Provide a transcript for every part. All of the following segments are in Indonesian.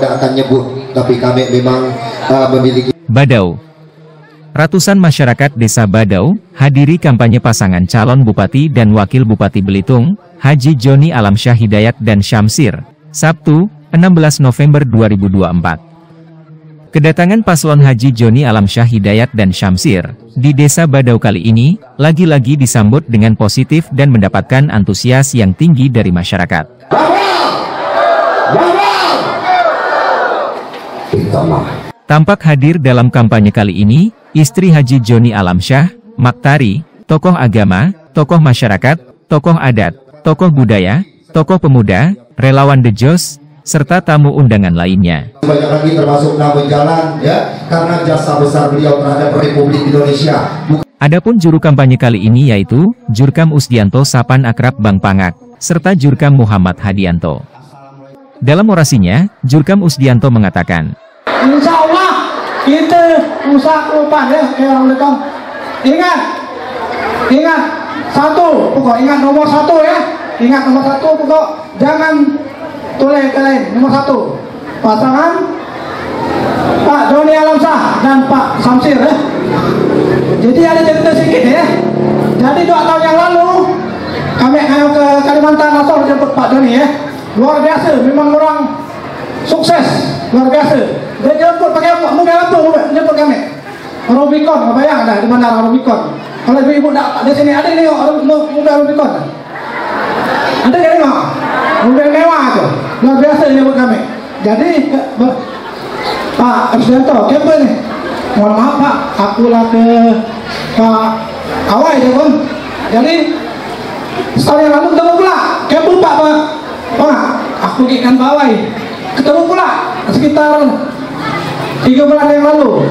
tidak akan nyebut, tapi kami memang memiliki. Badau. Ratusan masyarakat desa Badau hadiri kampanye pasangan calon Bupati dan Wakil Bupati Belitung, Haji Joni Alamsyah Hidayat dan Syamsir, Sabtu, 16 November 2024. Kedatangan paslon Haji Joni Alamsyah Hidayat dan Syamsir di desa Badau kali ini, lagi-lagi disambut dengan positif dan mendapatkan antusias yang tinggi dari masyarakat. Tampak hadir dalam kampanye kali ini, istri Haji Joni Alamsyah, Maktari, tokoh agama, tokoh masyarakat, tokoh adat, tokoh budaya, tokoh pemuda, relawan The Jos, serta tamu undangan lainnya. Banyak lagi termasuk nama jalan ya, karena jasa besar beliau terhadap Republik Indonesia. Adapun juru kampanye kali ini yaitu Jurkam Usdianto Sapan Akrab Bang Pangak, serta Jurkam Muhammad Hadianto. Dalam orasinya, Jurkam Usdianto mengatakan, Insya Allah kita usah lupa ya, orang Belitung. Ingat satu, pokok ingat nomor satu ya, ingat nomor satu pokok, jangan tulis ke lain. Nomor satu, pasangan Pak Joni Alamsyah dan Pak Syamsir ya. Jadi ada cerita sedikit ya. Jadi 2 tahun yang lalu kami ke Kalimantan langsung jemput Pak Joni ya. Luar biasa, memang orang sukses, luar biasa. Dia jemput pakai apa? Mobil apa? Jemput kami. Rubicon, bayang ada di mana Rubicon. Kalau ibu-ibu tak di sini ada ni mobil Rubicon. Ada yang tengok? Mobil mewah tu. Luar biasa jemput kami. Jadi Pak Usdianto, kenapa ni? Mohon maaf Pak, aku lah ke Pak Awai je pun. Jadi setahun yang lalu ketemu pula. Kenapa Pak? Aku pergi kan Pak Awai. Ketemu pula sekitar 3 bulan yang lalu.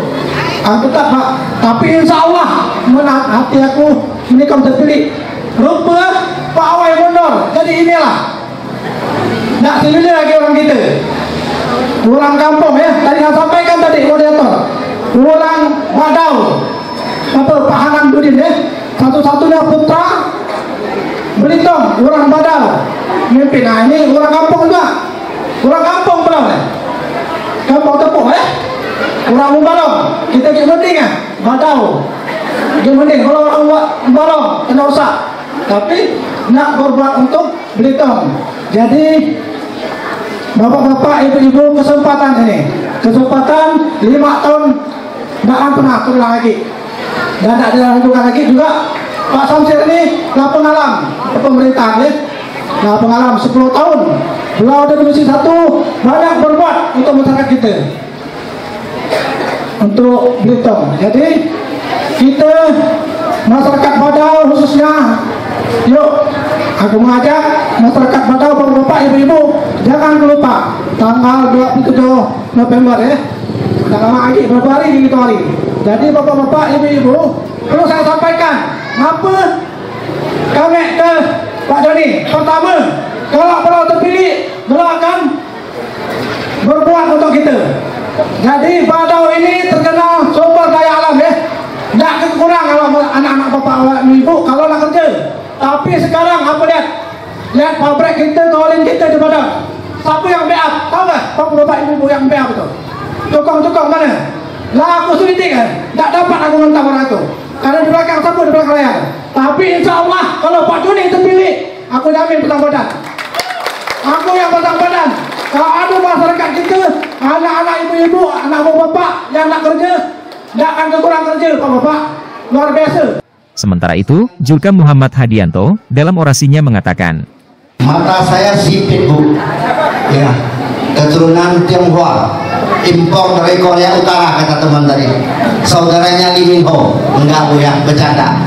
Aku tak Pak, tapi insya Allah menang hati aku ini kau terpilih. Rupa Pak Awai mundur. Jadi inilah nak pilih lagi orang kita. Orang kampung ya. Tadi saya sampaikan tadi moderator. Orang Badau. Apa Pak Hanan Budin ya. Satu-satunya putra Belitung, orang Badau. Mimpin. Nah ini orang kampung juga. Orang kampung pula ya. Kampung Tepuk ya. Orang Umbalong, kita pergi mending ya, Badau. Pergi mending, kalau orang Umbalong, kena rusak. Tapi, nak berbuat untuk Belitung. Jadi, bapak-bapak, ibu-ibu, kesempatan ini. Kesempatan 5 tahun, tak akan pernah terulang lagi. Dan tak dilakukan lagi juga, Pak Syamsir ini, telah pengalaman pemerintahan ya. Nah, pengalaman 10 tahun. Beliau ada Komisi 1, banyak berbuat untuk masyarakat kita. Untuk Belitung. Jadi kita masyarakat Badau khususnya, yuk aku mengajak masyarakat Badau, bapak-bapak, ibu-ibu, jangan lupa tanggal 27 November ya. Jangan lama lagi, berapa hari gitu hari. Jadi bapak-bapak, ibu-ibu, perlu saya sampaikan, apa kami ke Pak Joni. Pertama, kalau beliau terpilih, beliau akan berbuat untuk kita. Jadi Badau ini terkenal sumber daya alam ya. Tak kekurang kalau anak-anak bapak ibu kalau nak kerja. Tapi sekarang apa lihat pabrik kita, kawalan kita di Badau. Siapa yang backup? Tahu tak? Bapak ibu yang backup itu. Tukang-tukang mana? Lah aku sulitik kan? Tak dapat aku mentah orang itu. Karena di belakang siapa di belakang layar. Tapi insya Allah kalau Pak Joni terpilih, aku jamin petang badan. Aku yang petang badan. Kalau ada masyarakat kita, anak-anak ibu-ibu, anak bapak yang nak kerja, tidak akan kekurang kerja, Pak-Bapak. Luar biasa. Sementara itu, Jurkam Muhammad Hadianto dalam orasinya mengatakan, mata saya sipit Bu, ya, keturunan Tionghoa, impor dari Korea Utara kata teman tadi, saudaranya Lee Min Ho, enggak Bu ya, bercanda.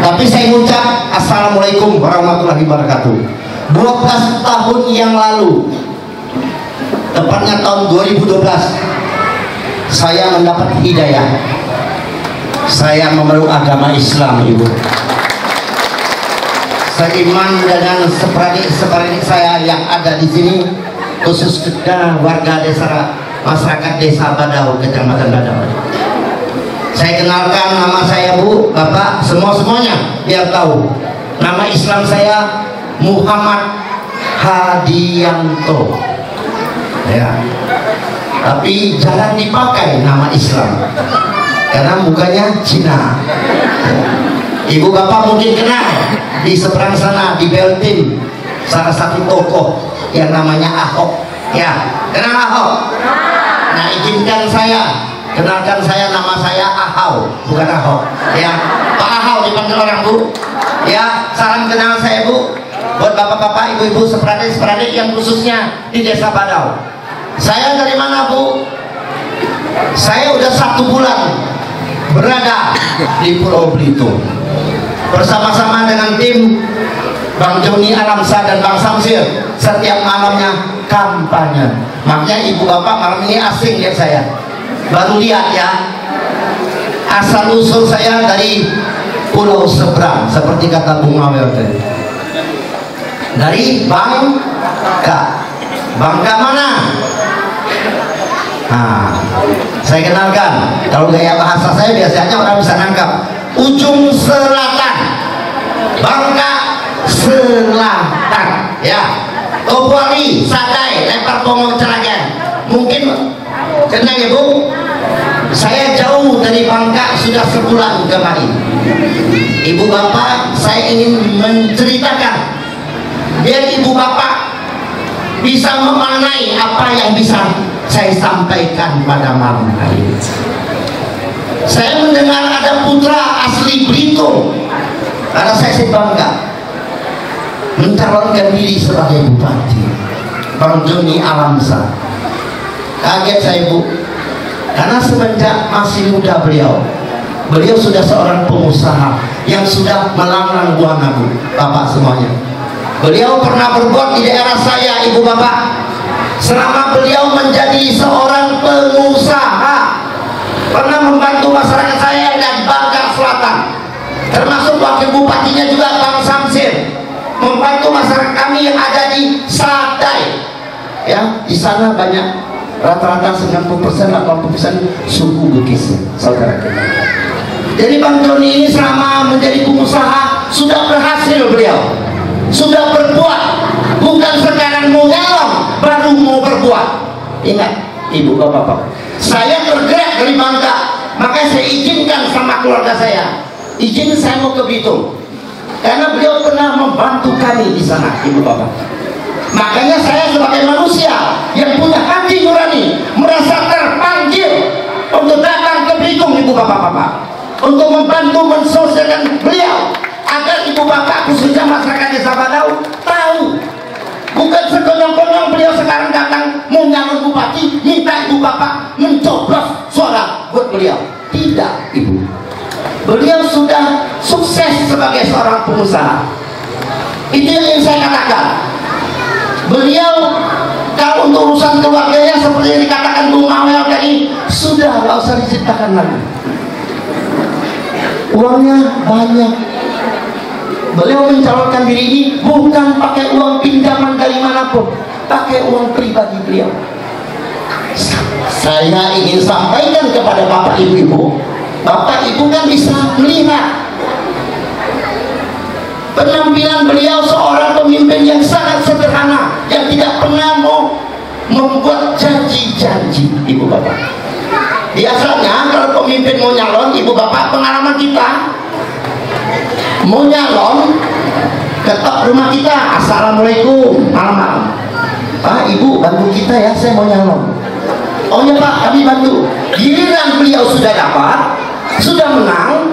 Tapi saya ucap Assalamualaikum warahmatullahi wabarakatuh. 12 tahun yang lalu, tepatnya tahun 2012, saya mendapat hidayah. Saya memeluk agama Islam, Ibu. Seiman dengan seperadik saya yang ada di sini, khusus warga desa, masyarakat desa Badau, kecamatan Badau. Saya kenalkan nama saya Bu, Bapak, semuanya biar tahu. Nama Islam saya Muhammad Hadianto. Ya. tapi jangan dipakai nama Islam karena mukanya Cina. Ibu bapak mungkin kenal di seberang sana di Beltim salah satu tokoh yang namanya Ahok. Ya, kenal Ahok? Nah, izinkan saya kenalkan, saya nama saya Ahau, bukan Ahok. Ya, Pak Ahau dipanggil orang, Bu. Ya, salam kenal saya, Bu. Buat bapak-bapak, ibu-ibu, seperadik-seperadik yang khususnya di Desa Badau. Saya dari mana, Bu? Saya udah 1 bulan berada di Pulau Belitung bersama-sama dengan tim Bang Joni Alamsa dan Bang Samsir. Setiap malamnya kampanye. Makanya ibu bapak malam ini asing lihat saya, baru lihat ya. Asal usul saya dari pulau seberang, seperti kata Bung Mawel tadi, dari Bangka. Bangka mana? Nah, saya kenalkan. Kalau gaya bahasa saya biasanya orang bisa nangkap. Ujung selatan, Bangka Selatan, ya. Tobuari, Sadai, Lempar Pongong, Ceragen. Mungkin kenal ya, Bu? Saya jauh dari Bangka sudah sebulan kemarin. Ibu bapak, saya ingin menceritakan biar ibu bapak bisa memaknai apa yang bisa saya sampaikan pada malam hari ini. Saya mendengar ada putra asli Belitung, karena saya bangga mencalonkan diri sebagai bupati, Bang Joni Alamsa. Kaget saya, Bu, karena semenjak masih muda beliau sudah seorang pengusaha yang sudah melanglang buana, Bu, bapak semuanya. Beliau pernah berbuat di daerah saya, ibu bapak, selama beliau menjadi seorang pengusaha, pernah membantu masyarakat saya dan Bangka Selatan, termasuk wakil bupatinya juga Bang Samsir, membantu masyarakat kami yang ada di Sadai. Ya, di sana banyak, rata-rata 90%, 80% suku Bugis, saudara kita. Jadi Bang Joni ini selama menjadi pengusaha sudah berhasil, beliau sudah berbuat, bukan sekarang mau nyalon baru mau berbuat. Ingat ibu bapak, saya bergerak dari Bangka, makanya saya izinkan sama keluarga saya, izin saya mau ke Belitung, karena beliau pernah membantu kami di sana, ibu bapak. Makanya saya sebagai manusia yang punya hati nurani merasa terpanggil untuk datang ke Belitung, ibu bapak-bapak, untuk membantu mensosialisasikan beliau, agar ibu bapak khususnya masyarakat Desa Badau tahu, bukan sekonyong-konyong beliau sekarang datang mau nyalon bupati minta ibu bapak mencoblos suara buat beliau. Tidak, ibu, beliau sudah sukses sebagai seorang pengusaha. Itu yang ingin saya katakan. Beliau kalau untuk urusan keluarganya seperti yang dikatakan Bung Mawel tadi, sudah nggak usah diceritakan lagi. Uangnya banyak. Beliau mencalonkan diri ini bukan pakai uang pinjaman dari manapun, pakai uang pribadi beliau. Saya ingin sampaikan kepada bapak ibu-ibu, bapak ibu kan bisa melihat penampilan beliau, seorang pemimpin yang sangat sederhana, yang tidak pernah mau membuat janji-janji, ibu bapak. Biasanya kalau pemimpin mau nyalon, ibu bapak, pengalaman kita mau nyalon, ketok rumah kita, assalamualaikum, malam-malam, Pak ibu bantu kita ya, saya mau nyalon. Oh ya Pak, kami bantu. Giliran beliau sudah dapat, sudah menang,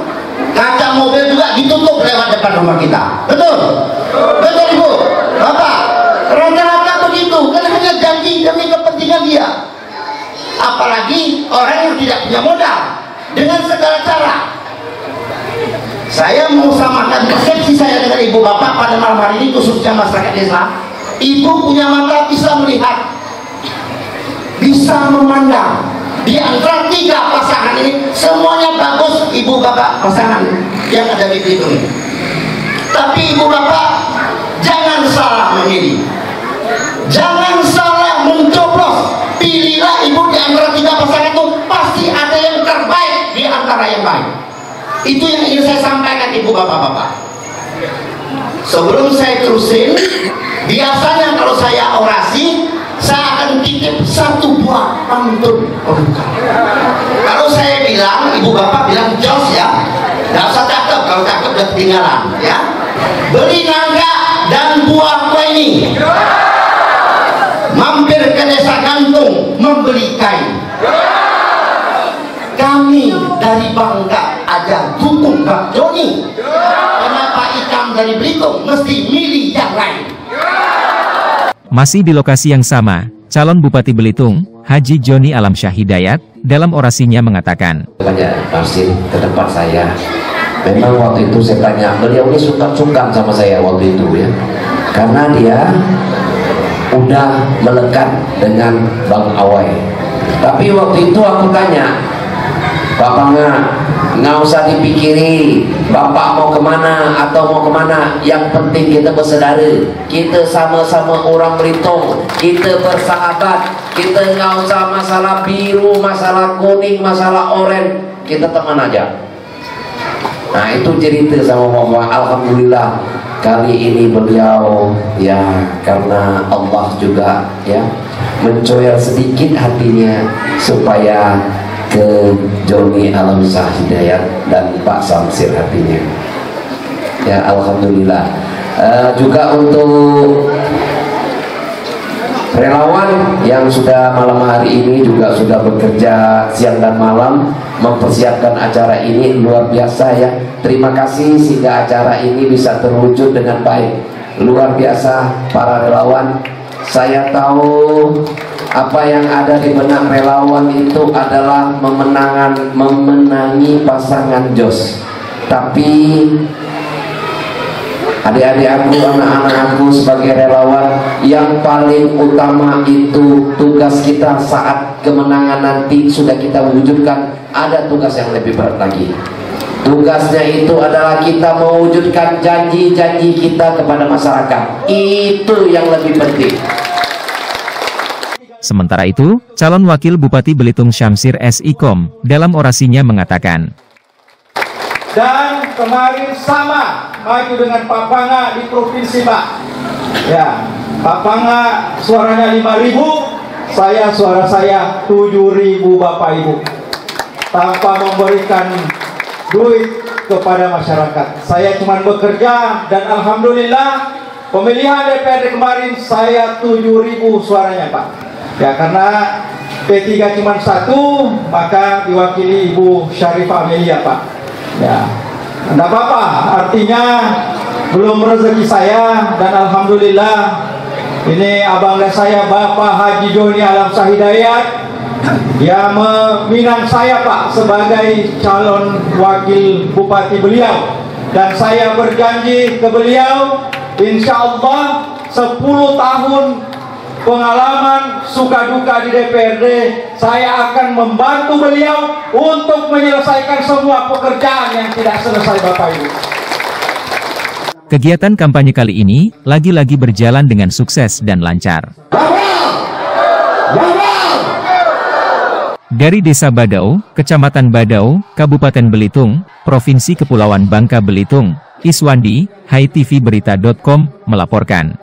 kaca mobil juga ditutup lewat depan rumah kita. Betul? Betul ibu bapak, rata-rata begitu, kan hanya janji demi kepentingan dia. Apalagi orang yang tidak punya modal, dengan segala cara. Saya mau samakan persepsi saya dengan ibu bapak pada malam hari ini, khususnya masyarakat desa. Ibu punya mata bisa melihat, bisa memandang. Di antara 3 pasangan ini semuanya bagus, ibu bapak pasangan yang ada di Belitung. Tapi ibu bapak jangan salah memilih, jangan salah mencoblos. Pilihlah ibu di antara 3 pasangan itu, pasti ada yang terbaik di antara yang baik. Itu yang ingin saya sampaikan ibu bapak-bapak. Sebelum saya terusin, biasanya kalau saya orasi, saya akan akan titip satu buah pantun pembuka. Kalau saya bilang, ibu bapak bilang jos ya, nggak usah cakep, kalau cakep udah ketinggalan ya. Beli nangka dan buah kue ini, mampir ke desa Gantung membeli kain. Kami dari Bangka aja dukung Pak Joni. Kenapa ikan dari Belitung mesti milih yang lain? Masih di lokasi yang sama, calon Bupati Belitung, Haji Joni Alamsyah Hidayat, dalam orasinya mengatakan, Banyak Marsin ke tempat saya. Memang waktu itu saya tanya, beliau ini sungkan-sungkan sama saya waktu itu ya. Karena dia udah melekat dengan Bang Awai. Tapi waktu itu aku tanya, Bapak nggak usah dipikiri Bapak mau kemana atau mau kemana, yang penting kita bersaudara, kita sama-sama orang Belitung, kita bersahabat, kita nggak usah masalah biru, masalah kuning, masalah oranye, kita teman aja. Nah itu cerita sama Bapak. Alhamdulillah kali ini beliau ya, karena Allah juga ya mencoyal sedikit hatinya supaya ke Joni Alamsyah Hidayat dan Pak Syamsir hatinya ya. Alhamdulillah. Juga untuk relawan yang sudah malam hari ini juga sudah bekerja siang dan malam mempersiapkan acara ini, luar biasa ya. Terima kasih sehingga acara ini bisa terwujud dengan baik. Luar biasa para relawan. Saya tahu apa yang ada di benak relawan itu adalah memenangi pasangan Jos. Tapi adik-adik aku, anak-anak aku sebagai relawan, yang paling utama itu tugas kita saat kemenangan nanti sudah kita wujudkan, ada tugas yang lebih berat lagi. Tugasnya itu adalah kita mewujudkan janji-janji kita kepada masyarakat. Itu yang lebih penting. Sementara itu, calon Wakil Bupati Belitung Syamsir S.I.Kom dalam orasinya mengatakan, Dan kemarin sama maju dengan Pak Panga di provinsi Pak. Ya, Pak Panga suaranya 5.000, suara saya 7.000 Bapak Ibu. Tanpa memberikan duit kepada masyarakat. Saya cuma bekerja dan alhamdulillah pemilihan DPRD kemarin saya 7.000 suaranya Pak. Ya, karena P3 cuma 1, maka diwakili Ibu Syarifah Amelia Pak. Ya, enggak apa-apa, artinya belum rezeki saya dan alhamdulillah ini abang dan saya Bapak Haji Joni Alamsyah Hidayat dia meminang saya Pak sebagai calon wakil bupati beliau, dan saya berjanji ke beliau insya Allah 10 tahun pengalaman suka duka di DPRD, saya akan membantu beliau untuk menyelesaikan semua pekerjaan yang tidak selesai Bapak Ibu. kegiatan kampanye kali ini lagi-lagi berjalan dengan sukses dan lancar. Dari Desa Badau, Kecamatan Badau, Kabupaten Belitung, Provinsi Kepulauan Bangka Belitung, Iswandi, HiTVBerita.com melaporkan.